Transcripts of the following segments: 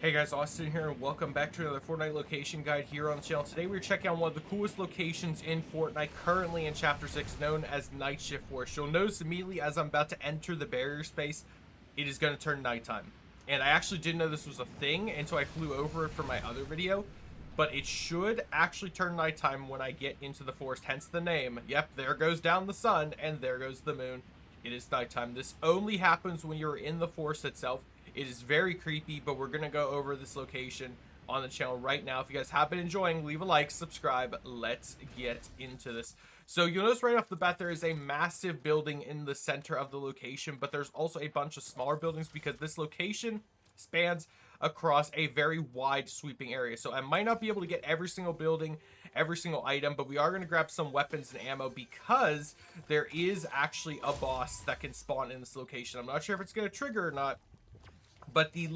Hey guys, Austin here, and welcome back to another Fortnite location guide here on the channel. Today we're checking out one of the coolest locations in Fortnite, currently in Chapter 6, known as Nightshift Forest. You'll notice immediately as I'm about to enter the barrier space, it is going to turn nighttime. And I actually didn't know this was a thing until I flew over it for my other video. But it should actually turn nighttime when I get into the forest, hence the name. Yep, there goes down the sun, and there goes the moon. It is nighttime. This only happens when you're in the forest itself. It is very creepy, but we're going to go over this location on the channel right now. If you guys have been enjoying, leave a like, subscribe. Let's get into this. So you'll notice right off the bat there is a massive building in the center of the location, but there's also a bunch of smaller buildings because this location spans across a very wide sweeping area. So I might not be able to get every single building, every single item, but we are going to grab some weapons and ammo because there is actually a boss that can spawn in this location. I'm not sure if it's going to trigger or not. But the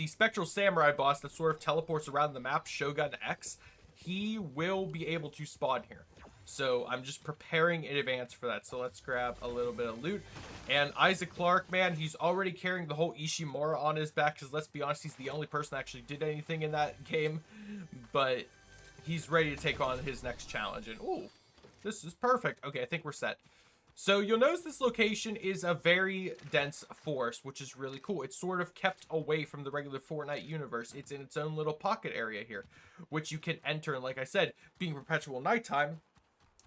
Spectral Samurai boss that sort of teleports around the map, Shogun X, he will be able to spawn here. So I'm just preparing in advance for that. So let's grab a little bit of loot. And Isaac Clarke, man, he's already carrying the whole Ishimura on his back. Because let's be honest, he's the only person that actually did anything in that game. But he's ready to take on his next challenge. And, ooh, this is perfect. Okay, I think we're set. So you'll notice this location is a very dense forest, which is really cool. It's sort of kept away from the regular Fortnite universe. It's in its own little pocket area here, which you can enter. And like I said, being perpetual nighttime,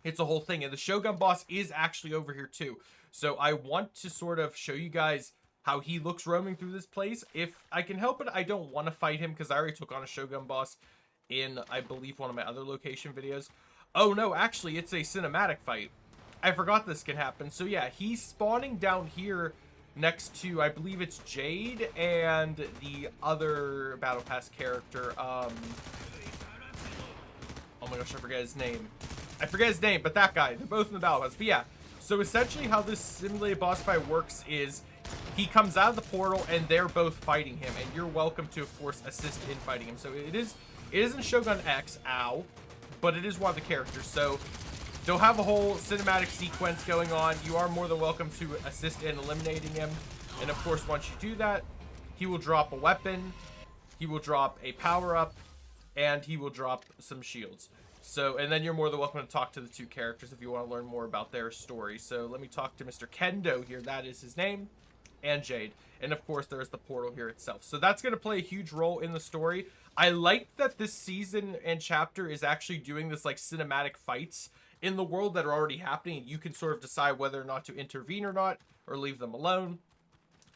it's a whole thing. And the Shogun boss is actually over here too. So I want to sort of show you guys how he looks roaming through this place. If I can help it, I don't want to fight him because I already took on a Shogun boss in, I believe, one of my other location videos. Oh no, actually, it's a cinematic fight. I forgot this can happen. So yeah, he's spawning down here next to, I believe it's Jade and the other Battle Pass character. Oh my gosh, I forget his name. But that guy. They're both in the Battle Pass. But yeah, so essentially how this simulated boss fight works is he comes out of the portal and they're both fighting him. And you're welcome to, of course, assist in fighting him. So it isn't Shogun X, ow, but it is one of the characters. So they'll have a whole cinematic sequence going on. You are more than welcome to assist in eliminating him. And of course, once you do that, he will drop a weapon, he will drop a power-up, and he will drop some shields. So, and then you're more than welcome to talk to the two characters if you want to learn more about their story. So let me talk to Mr. Kendo here, that is his name, and Jade. And of course, there's the portal here itself. So that's going to play a huge role in the story. I like that this season and chapter is actually doing this like cinematic fights in the world that are already happening. You can sort of decide whether or not to intervene or not, or leave them alone.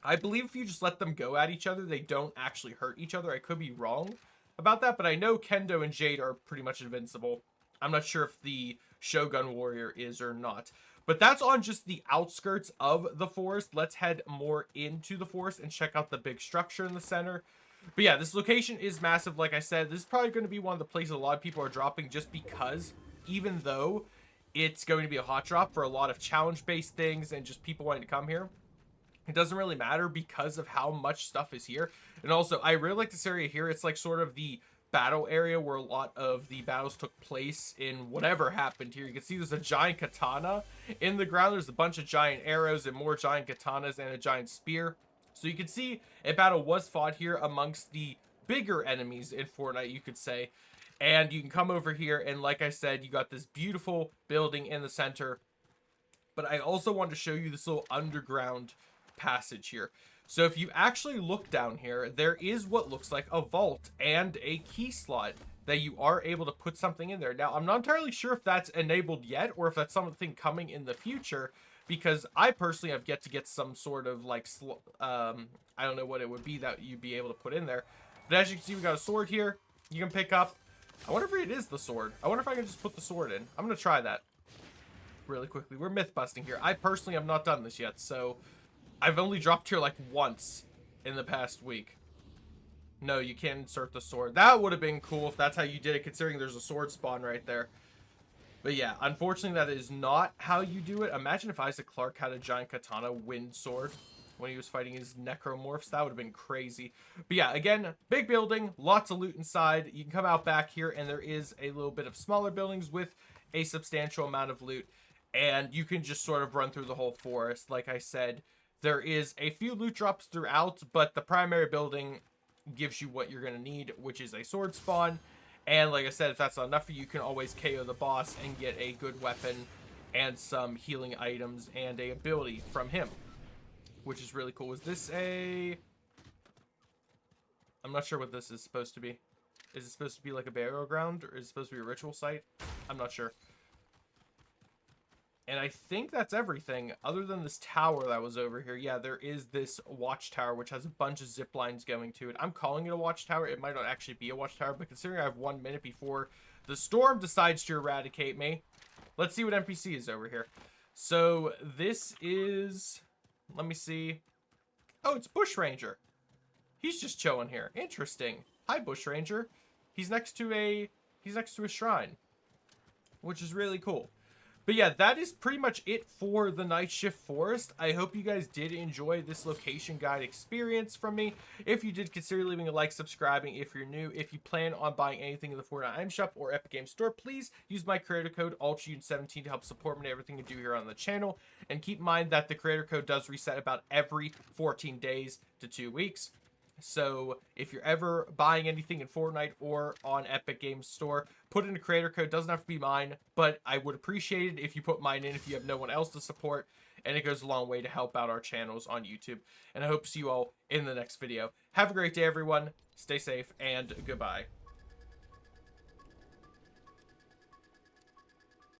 I believe if you just let them go at each other, they don't actually hurt each other. I could be wrong about that, but I know Kendo and Jade are pretty much invincible. I'm not sure if the Shogun Warrior is or not. But that's on just the outskirts of the forest. Let's head more into the forest and check out the big structure in the center. But yeah, this location is massive. Like I said, this is probably going to be one of the places a lot of people are dropping just because, even though it's going to be a hot drop for a lot of challenge-based things and just people wanting to come here, it doesn't really matter because of how much stuff is here. And also, I really like this area here. It's like sort of the battle area where a lot of the battles took place in whatever happened here. You can see there's a giant katana in the ground. There's a bunch of giant arrows and more giant katanas and a giant spear. So you can see a battle was fought here amongst the bigger enemies in Fortnite, you could say. And you can come over here, and like I said, you got this beautiful building in the center. But I also want to show you this little underground passage here. So if you actually look down here, there is what looks like a vault and a key slot that you are able to put something in there. Now, I'm not entirely sure if that's enabled yet, or if that's something coming in the future, because I personally have yet to get some sort of like, I don't know what it would be that you'd be able to put in there. But as you can see, we got a sword here you can pick up. I wonder if it is the sword. I wonder if I can just put the sword in. I'm going to try that really quickly. We're myth busting here. I personally have not done this yet, so I've only dropped here like once in the past week. No, you can't insert the sword. That would have been cool if that's how you did it, considering there's a sword spawn right there. But yeah, unfortunately, that is not how you do it. Imagine if Isaac Clarke had a giant katana wind sword when he was fighting his necromorphs. That would have been crazy. But yeah, again, big building, lots of loot inside. You can come out back here, and there is a little bit of smaller buildings with a substantial amount of loot. And you can just sort of run through the whole forest. Like I said, There is a few loot drops throughout, but the primary building gives you what you're going to need, which is a sword spawn. And like I said, if that's not enough for you, you can always KO the boss and get a good weapon and some healing items and a ability from him, which is really cool. Is this a... I'm not sure what this is supposed to be. Is it supposed to be like a burial ground, or is it supposed to be a ritual site? I'm not sure. And I think that's everything, other than this tower that was over here. Yeah, there is this watchtower, which has a bunch of zip lines going to it. I'm calling it a watchtower. It might not actually be a watchtower, but considering I have 1 minute before the storm decides to eradicate me, let's see what NPC is over here. So this is... Let me see. Oh, it's Bushranger. He's just chilling here. Interesting. Hi, Bushranger. He's next to a shrine, which is really cool. But yeah, that is pretty much it for the Nightshift Forest. I hope you guys did enjoy this location guide experience from me. If you did, consider leaving a like, subscribing if you're new. If you plan on buying anything in the Fortnite item shop or Epic Games Store, please use my creator code ALTJUN17 to help support me and everything I do here on the channel. And keep in mind that the creator code does reset about every 14 days to 2 weeks. So if you're ever buying anything in Fortnite or on Epic Games Store, put in a creator code. Doesn't have to be mine, but I would appreciate it if you put mine in if you have no one else to support, and it goes a long way to help out our channels on YouTube. And I hope to see you all in the next video. Have a great day, everyone. Stay safe, and goodbye.